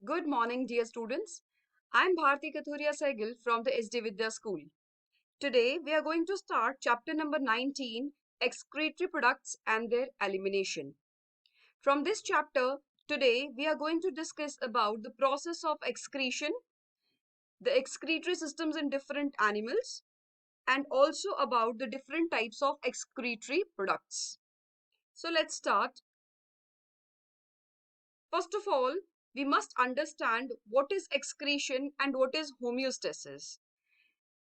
Good morning, dear students. I'm Bharti Kathuria Sehgal from the SD Vidya School. Today, we are going to start chapter number 19, Excretory Products and their Elimination. From this chapter, today, we are going to discuss about the process of excretion, the excretory systems in different animals, and also about the different types of excretory products. So let's start. First of all, we must understand what is excretion and what is homeostasis.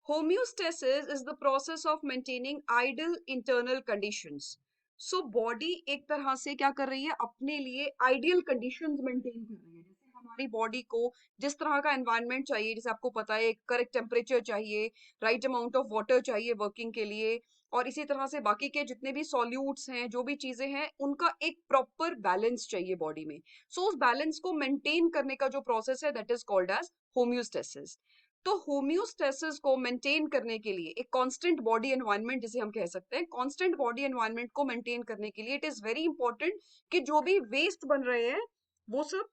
Homeostasis is the process of maintaining ideal internal conditions. So body एक तरह से क्या कर रही है, अपने लिए ideal conditions maintain कर रही है. जैसे हमारी बॉडी को जिस तरह का एनवायरनमेंट चाहिए, जैसे आपको पता है करेक्ट टेम्परेचर चाहिए, राइट अमाउंट ऑफ वाटर चाहिए वर्किंग के लिए, और इसी तरह से बाकी के जितने भी सॉल्यूट्स हैं, जो भी चीजें हैं, उनका एक प्रॉपर बैलेंस चाहिए बॉडी में. सो उस बैलेंस को मेंटेन करने का जो प्रोसेस है, that is called as homeostasis. तो होम्योस्टेसिस को मेंटेन करने के लिए एक कांस्टेंट बॉडी एनवायरनमेंट जिसे हम कह सकते हैं, कांस्टेंट बॉडी एनवायरनमेंट को मेंटेन करने के लिए इट इज वेरी इंपॉर्टेंट कि जो भी वेस्ट बन रहे हैं वो सब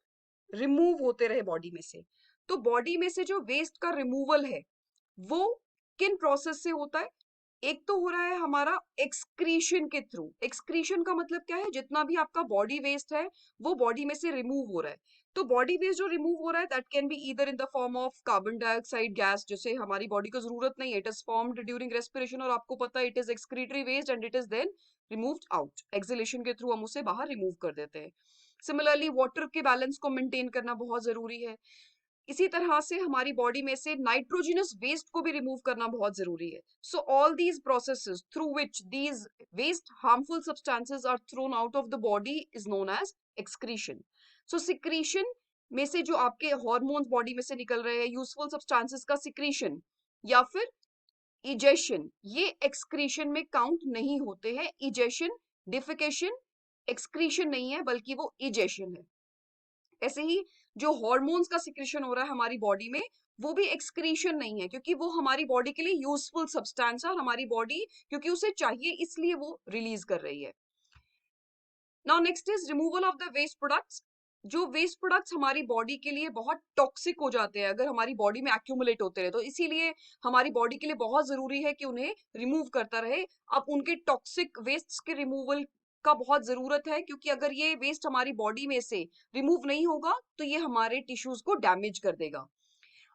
रिमूव होते रहे बॉडी में से. तो बॉडी में से जो वेस्ट का रिमूवल है वो किन प्रोसेस से होता है? एक तो हो रहा है हमारा एक्सक्रीशन के थ्रू. एक्सक्रीशन का मतलब क्या है? जितना भी आपका बॉडी वेस्ट है वो बॉडी में से रिमूव हो रहा है. तो बॉडी वेस्ट जो रिमूव हो रहा है that can be either in the form of carbon dioxide gas, जिसे हमारी बॉडी को जरूरत नहीं है, it is formed during respiration, और आपको पता है it is excretory waste and it is then removed out. Exhalation के थ्रू हम उसे बाहर रिमूव कर देते हैं. सिमिलरली वाटर के बैलेंस को मेंटेन करना बहुत जरूरी है. इसी तरह से हमारी बॉडी में से नाइट्रोजिनस वेस्ट को भी रिमूव करना बहुत जरूरी है. So all these processes through which these waste harmful substances are thrown out of the body is known as excretion. So secretion में से जो आपके हॉर्मोन्स बॉडी में से निकल रहे हैं, यूजफुल सब्सटेंसेस का सिक्रीशन या फिर इजेशन, ये एक्सक्रीशन में काउंट नहीं होते हैं. इजेशन डिफिकेशन एक्सक्रीशन नहीं है बल्कि वो इजेशन है. ऐसे ही जो हॉर्मोन्स का सिक्रेशन हो रहा है हमारी बॉडी में वो भी एक्सक्रीशन नहीं है, क्योंकि वो हमारी बॉडी के लिए यूजफुल सब्सटेंस है और हमारी बॉडी क्योंकि उसे चाहिए इसलिए वो रिलीज कर रही है. Now next is removal of the waste products. जो वेस्ट प्रोडक्ट्स हमारी बॉडी के लिए बहुत टॉक्सिक हो जाते हैं अगर हमारी बॉडी में एक्यूमुलेट होते रहे, तो इसीलिए हमारी बॉडी के लिए बहुत जरूरी है कि उन्हें रिमूव करता रहे. अब उनके टॉक्सिक वेस्ट के रिमूवल का बहुत जरूरत है, क्योंकि अगर ये वेस्ट हमारी बॉडी में से रिमूव नहीं होगा तो ये हमारे टिश्यूज को डैमेज कर देगा.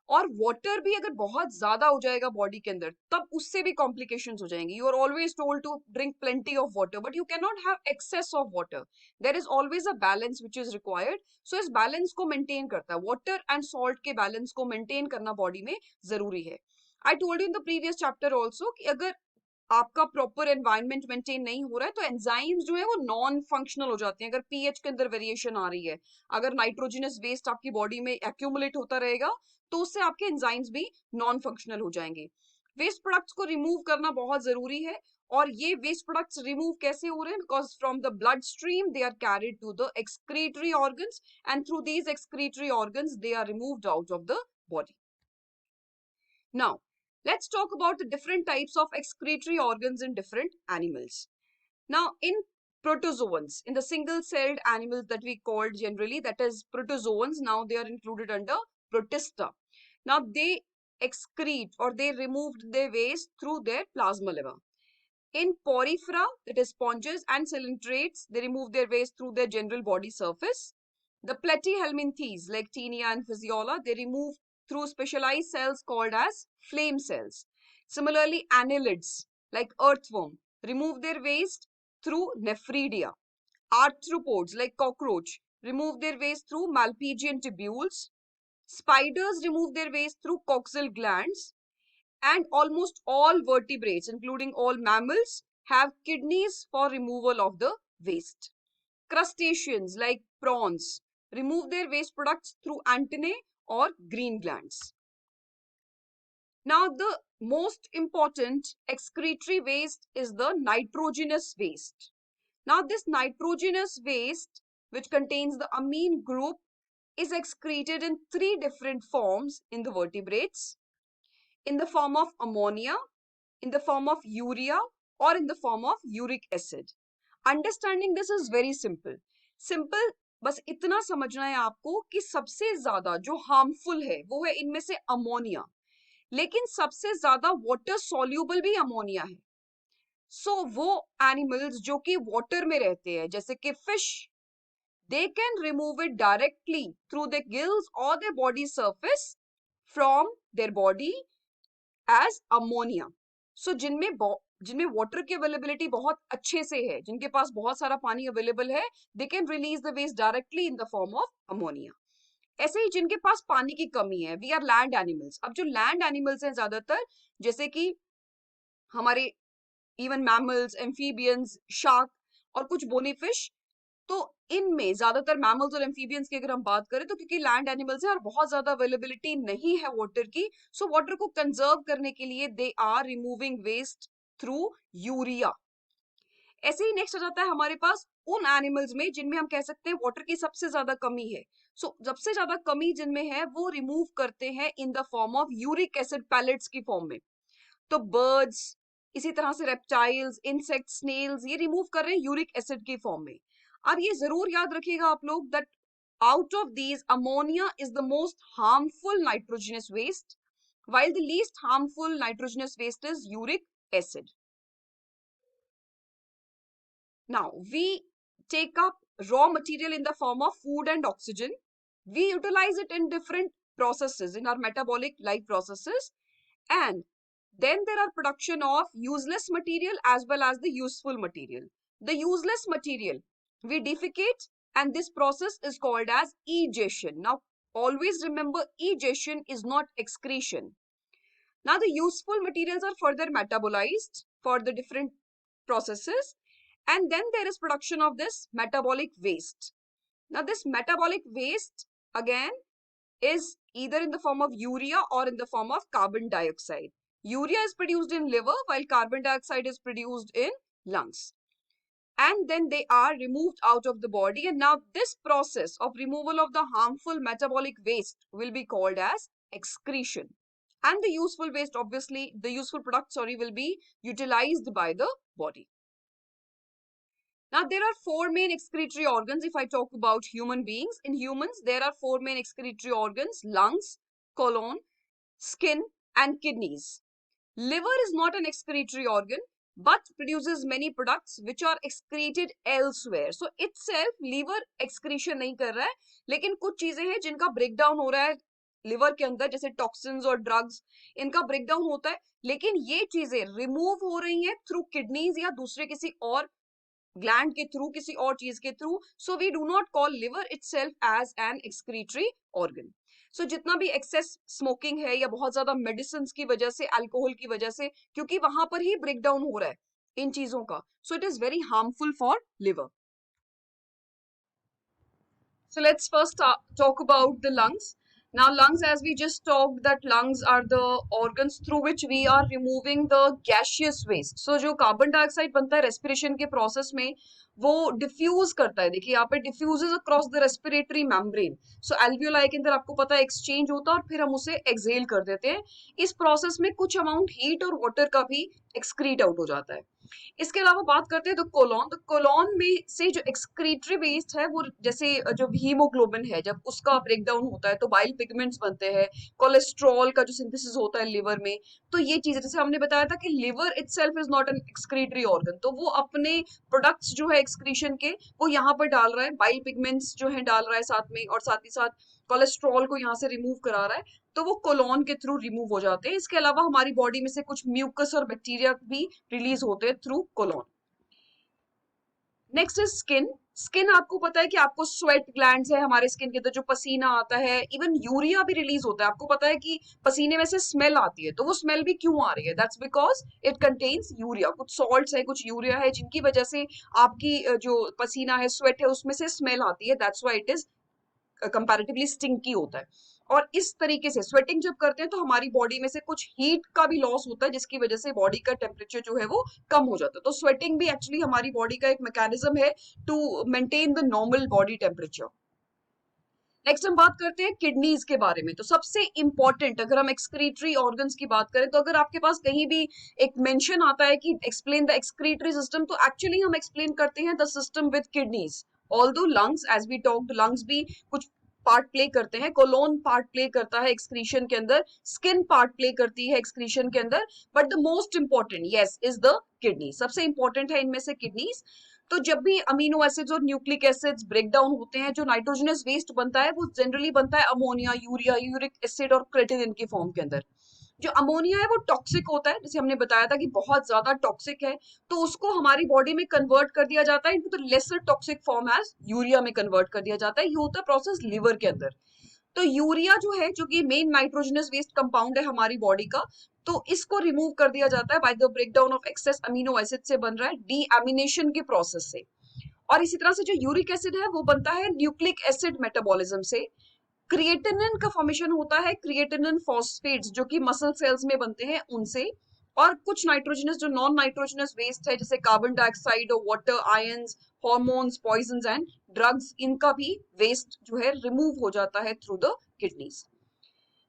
और वाटर भी अगर बहुत ज्यादा हो जाएगा बॉडी के अंदर तब उससे भी कॉम्प्लिकेशंस हो जाएंगी. You are always told to drink plenty of water, but you can not have excess of water. There is always a balance which is required. So इस बैलेंस को मेंटेन करता है, वाटर एंड सॉल्ट के balance को maintain करना body में जरूरी है. I told you in the previous chapter also कि अगर आपका प्रॉपर एनवायरनमेंट मेंटेन नहीं हो रहा है तो एंजाइम्स जो है वो नॉन फंक्शनल हो जाते हैं. अगर पीएच के अंदर वेरिएशन आ रही है, अगर नाइट्रोजनस वेस्ट आपकी बॉडी में एक्यूमुलेट होता रहेगा तो उससे आपके एंजाइम्स भी नॉन फंक्शनल हो जाएंगे. वेस्ट प्रोडक्ट्स को रिमूव करना बहुत जरूरी है. और ये वेस्ट प्रोडक्ट्स रिमूव कैसे हो रहे हैं? Because from the blood stream they are carried to the excretory organs and through these excretory organs they are removed out of the body. Now, let's talk about the different types of excretory organs in different animals. Now, in protozoans, in the single-celled animals that we called generally, that is protozoans, now they are included under protista. Now, they excrete or they removed their waste through their plasma liver. In porifera, that is sponges and coelentrates, they remove their waste through their general body surface. The platyhelminthes like Taenia and Physiola, they remove through specialized cells called as flame cells. Similarly, annelids like earthworm remove their waste through nephridia. Arthropods like cockroach remove their waste through Malpighian tubules. Spiders remove their waste through coxal glands. And almost all vertebrates, including all mammals, have kidneys for removal of the waste. Crustaceans like prawns remove their waste products through antennae or green glands. Now, the most important excretory waste is the nitrogenous waste. Now, this nitrogenous waste, which contains the amine group, is excreted in three different forms in the vertebrates: in the form of ammonia, in the form of urea, or in the form of uric acid. Understanding this is very simple. Simple बस इतना समझना है आपको कि सबसे ज्यादा जो harmful है वो है इनमें से अमोनिया, लेकिन सबसे ज्यादा वाटर सॉल्यूबल भी अमोनिया है। सो वो एनिमल्स जो कि वाटर में रहते हैं जैसे कि fish, they can remove it directly through the gills और the body surface from their body as ammonia. So जिनमें वाटर की अवेलेबिलिटी बहुत अच्छे से है, जिनके पास बहुत सारा पानी अवेलेबल है, they can release the waste directly in the form of ammonia. ऐसे ही जिनके पास पानी की कमी है, वी आर लैंड एनिमल्स। अब जो लैंड एनिमल्स हैं ज्यादातर, जैसे कि हमारे इवन मैमल्स, एम्फीबियंस, शार्क और कुछ बोनी फिश, तो इनमें ज्यादातर मैमल्स और एम्फीबियंस की अगर हम बात करें तो क्योंकि लैंड एनिमल्स है और बहुत ज्यादा अवेलेबिलिटी नहीं है वाटर की, सो वाटर को कंजर्व करने के लिए they are removing waste through urea. ऐसे ही नेक्स्ट आ जाता है हमारे पास उन एनिमल्स में जिनमें हम कह सकते हैं वाटर की सबसे ज्यादा कमी है। सो सबसे ज्यादा कमी जिनमें है वो रिमूव करते हैं in the form of uric acid pellets की फॉर्म में। तो बर्ड्स, इसी तरह से रेप्टाइल्स, इंसेक्ट, स्नेल्स, ये रिमूव कर रहे हैं यूरिक एसिड की फॉर्म में। अब ये जरूर याद रखिएगा आप लोग that out of these ammonia is the most harmful nitrogenous waste, while the least harmful nitrogenous waste is uric acid. Now, we take up raw material in the form of food and oxygen. We utilize it in different processes, in our metabolic life processes. And then there are production of useless material as well as the useful material. The useless material, we defecate, and this process is called as egestion. Now, always remember, egestion is not excretion. Now, the useful materials are further metabolized for the different processes, and then there is production of this metabolic waste. Now, this metabolic waste again is either in the form of urea or in the form of carbon dioxide. Urea is produced in liver while carbon dioxide is produced in lungs. And then they are removed out of the body. And now this process of removal of the harmful metabolic waste will be called as excretion. And the useful waste, obviously, the useful product, will be utilized by the body. Now, there are four main excretory organs if I talk about human beings. In humans, there are four main excretory organs: lungs, colon, skin, and kidneys. Liver is not an excretory organ, but produces many products which are excreted elsewhere. So, itself, liver excretion नहीं कर रहा है, लेकिन कुछ चीजें हैं जिनका breakdown हो रहा है लिवर के अंदर, जैसे टॉक्सिन्स और ड्रग्स, इनका ब्रेकडाउन होता है, लेकिन ये चीजें रिमूव हो रही हैं थ्रू किडनीज या दूसरे किसी और ग्लैंड के थ्रू, किसी और चीज के through. So we do not call liver itself as an excretory organ. So जितना भी एक्सेस स्मोकिंग है या बहुत ज्यादा मेडिसिन की वजह से, अल्कोहल की वजह से, क्योंकि वहां पर ही ब्रेकडाउन हो रहा है इन चीजों का, so it is very harmful for liver. So let's first talk about the lungs. Now, lungs, as we just talked, that lungs are the organs through which we are removing the gaseous waste. So जो carbon dioxide बनता है respiration के process में, वो diffuse करता है. देखिए यहाँ पे diffuses across the respiratory membrane. So alveoli के अंदर आपको पता है एक्सचेंज होता है और फिर हम उसे एक्सहेल कर देते हैं. इस प्रोसेस में कुछ अमाउंट हीट और वाटर का भी एक्सक्रीट आउट हो जाता है. इसके अलावा बात करते हैं तो कोलॉन में से जो एक्सक्रीटरी वेस्ट है, वो जैसे जो हीमोग्लोबिन है, जब उसका ब्रेकडाउन होता है तो बाइल पिगमेंट्स बनते हैं, कोलेस्ट्रॉल का जो सिंथेसिस होता है लिवर में. तो ये चीजें, जैसे हमने बताया था कि liver itself is not an excretory organ, तो वो अपने प्रोडक्ट्स जो है एक्सक्रीशन के, वो यहाँ पर डाल रहा है, बाइल पिगमेंट्स जो है डाल रहा है साथ में, और साथ ही साथ कोलेस्ट्रॉल को यहाँ से रिमूव करा रहा है, तो वो कोलोन के थ्रू रिमूव हो जाते हैं. इसके अलावा हमारी बॉडी में से कुछ म्यूकस और बैक्टीरिया भी रिलीज होते हैं through colon. Next is skin. Skin, आपको पता है कि आपको स्वेट ग्लैंड्स है हमारे स्किन के अंदर, जो पसीना आता है, इवन यूरिया भी रिलीज होता है. आपको पता है कि पसीने में से स्मेल आती है, तो वो स्मेल भी क्यों आ रही है? That's because it contains urea. कुछ सॉल्ट्स है, कुछ यूरिया है, जिनकी वजह से आपकी जो पसीना है, स्वेट है, उसमें से स्मेल आती है. That's why it is comparatively stinky होता है. और इस तरीके से स्वेटिंग जब करते हैं तो हमारी बॉडी में से कुछ हीट का भी लॉस होता है, जिसकी वजह से बॉडी का टेम्परेचर जो है वो कम हो जाता है. तो स्वेटिंग भी एक्चुअली हमारी बॉडी का एक मैकेनिज्म है to maintain the normal body temperature. Next हम बात करते हैं किडनीज के बारे में. तो सबसे इंपॉर्टेंट, अगर हम एक्सक्रीटरी ऑर्गन्स की बात करें, तो अगर आपके पास कहीं भी एक मेंशन आता है कि एक्सप्लेन द एक्सक्रीटरी सिस्टम, तो एक्चुअली हम एक्सप्लेन करते हैं the system with kidneys. Although lungs, as we talked, lungs भी कुछ पार्ट प्ले करते हैं, कोलोन पार्ट प्ले करता है एक्सक्रीशन के अंदर, स्किन पार्ट प्ले करती है एक्सक्रीशन के अंदर, but the most important yes is the kidney, सबसे इंपॉर्टेंट है इनमें से किडनीज। तो जब भी अमीनो एसिड्स और न्यूक्लिक एसिड्स ब्रेक डाउन होते हैं, जो नाइट्रोजनस वेस्ट बनता है वो जनरली बनता है अमोनिया, यूरिया, यूरिक एसिड और क्रेटिनिन के फॉर्म के अंदर। जो अमोनिया है वो टॉक्सिक होता है, जैसे हमने बताया था कि बहुत ज्यादा टॉक्सिक है, तो उसको हमारी बॉडी में कन्वर्ट कर दिया जाता है into the lesser toxic form as urea में कन्वर्ट कर दिया जाता है। ये होता है प्रोसेस लिवर के अंदर। तो यूरिया जो है, जो कि मेन नाइट्रोजनस वेस्ट कंपाउंड है हमारी बॉडी का, तो इसको रिमूव कर दिया जाता है by the breakdown of excess amino acid से बन रहा है डीएमिनेशन के प्रोसेस से। और इसी तरह से जो यूरिक एसिड है वो बनता है न्यूक्लिक एसिड मेटाबॉलिज्म से। क्रिएटिनिन का फॉर्मेशन होता है क्रिएटिनिन फॉस्फेट्स, जो कि मसल सेल्स में बनते हैं उनसे। और कुछ नाइट्रोजनस, जो नॉन नाइट्रोजनस वेस्ट है, जैसे कार्बन डाइऑक्साइड और water, ions, hormones, poisons and drugs, इनका भी वेस्ट जो है रिमूव हो जाता है थ्रू द किडनीज।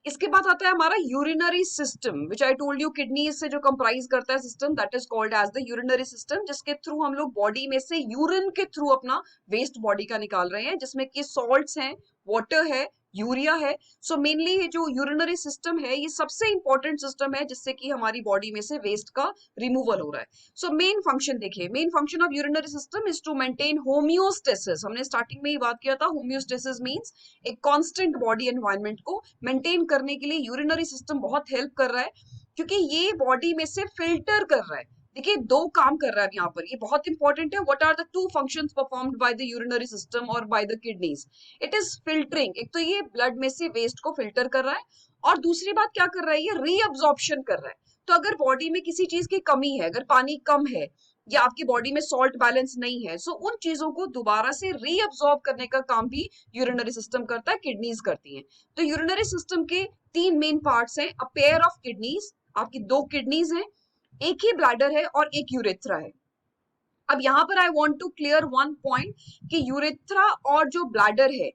इसके बाद आता है हमारा urinary system, which I told you kidney से जो कंप्राइज करता है system, that is called as the urinary system, जिसके थ्रू हम लोग बॉडी में से यूरिन के थ्रू अपना वेस्ट बॉडी का निकाल रहे हैं, जिसमें कि सॉल्ट्स हैं, वाटर है, यूरिया है। सो मेनली ये जो यूरिनरी सिस्टम है ये सबसे इंपॉर्टेंट सिस्टम है जिससे कि हमारी बॉडी में से वेस्ट का रिमूवल हो रहा है। सो मेन फंक्शन देखिए, main function of urinary system is to maintain homeostasis. हमने स्टार्टिंग में ही बात किया था, होमियोस्टेसिस मींस एक कांस्टेंट बॉडी एनवायरनमेंट को मेंटेन करने के लिए यूरिनरी सिस्टम बहुत हेल्प कर रहा है, क्योंकि ये बॉडी में से फिल्टर कर रहा है। देखिए दो काम कर रहा है यहाँ पर, ये बहुत इंपॉर्टेंट है। What are the two functions performed by the urinary system और by the kidneys? It is filtering, एक तो ये ब्लड में से वेस्ट को फिल्टर कर रहा है, और दूसरी बात क्या कर रहा है, ये रीअब्जॉर्प्शन कर रहा है। तो अगर बॉडी में किसी चीज की कमी है, अगर पानी कम है या आपकी बॉडी में सॉल्ट बैलेंस नहीं है, सो उन चीजों को दोबारा से रीअब्जॉर्ब करने का काम भी यूरिनरी सिस्टम करता है, किडनीज करती हैं। तो यूरिनरी सिस्टम के तीन मेन पार्ट्स हैं, अ पेयर ऑफ किडनीज, आपकी दो किडनीज हैं, एक ही ब्लैडर है और एक यूरेथ्रा है। अब यहां पर I want to clear one point कि यूरेथ्रा और जो ब्लैडर है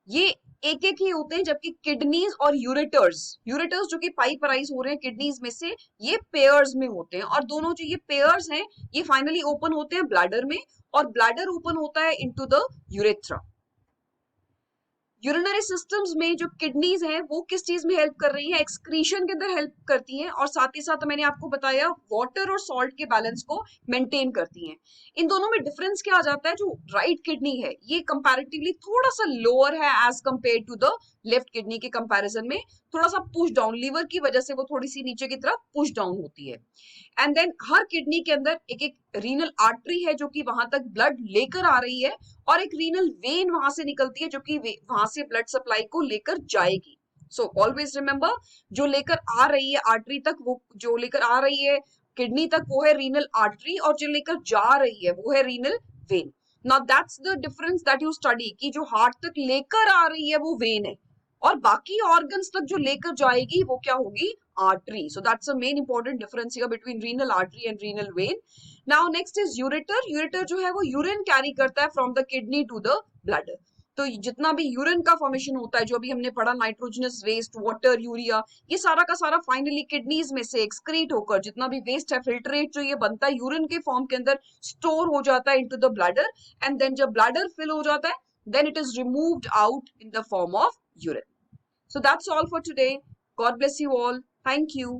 ये एक एक ही होते हैं, जबकि किडनीज और यूरेटर्स, यूरेटर्स जो कि पाइप अराइज हो रहे हैं किडनीज में से, ये पेयर्स में होते हैं। और दोनों जो ये पेयर्स हैं ये फाइनली ओपन होते हैं ब्लैडर में, और ब्लैडर ओपन होता है into the urethra. Urinary systems में जो किडनीज हैं वो किस चीज में हेल्प कर रही है, एक्सक्रीशन के अंदर हेल्प करती हैं, और साथ ही साथ मैंने आपको बताया वाटर और सॉल्ट के बैलेंस को मेंटेन करती हैं। इन दोनों में डिफरेंस क्या आ जाता है, जो राइट किडनी है ये कंपैरेटिवली थोड़ा सा लोअर है as compare to the left kidney के कंपैरिजन में, थोड़ा सा पुश डाउन, लीवर की वजह से वो थोड़ी सी नीचे की तरफ पुश डाउन होती है। एंड देन हर किडनी के अंदर एक एक रीनल आर्टरी है जो कि वहां तक ब्लड लेकर आ रही है, और एक रीनल वेन वहां से निकलती है जो कि वहां से ब्लड सप्लाई को लेकर जाएगी। सो ऑलवेज रिमेंबर, जो लेकर आ रही है आर्टरी तक, वो जो लेकर आ रही है किडनी तक वो है रीनल आर्टरी, और जो लेकर जा रही है वो है renal vein. Now that's the difference that you study, कि जो हार्ट तक लेकर आ रही है वो वेन है, और बाकी ऑर्गन्स तक जो लेकर जाएगी वो क्या होगी, artery. So that's a main important difference here between renal artery and renal vein. Now next is ureter. Ureter जो है वो यूरिन कैरी करता है from the kidney to the blood. तो जितना भी यूरिन का फॉर्मेशन होता है, जो अभी हमने पढ़ा, नाइट्रोजनस वेस्ट, वाटर, यूरिया, ये सारा का सारा फाइनली किडनीज में से एक्सक्रीट होकर जितना भी वेस्ट है, फिल्ट्रेट जो ये बनता है यूरिन के फॉर्म के अंदर, स्टोर हो जाता है into the bladder, and then जब ब्लैडर फिल हो जाता है then it is removed out in the form of urine. So that's all for today. God bless you all. Thank you.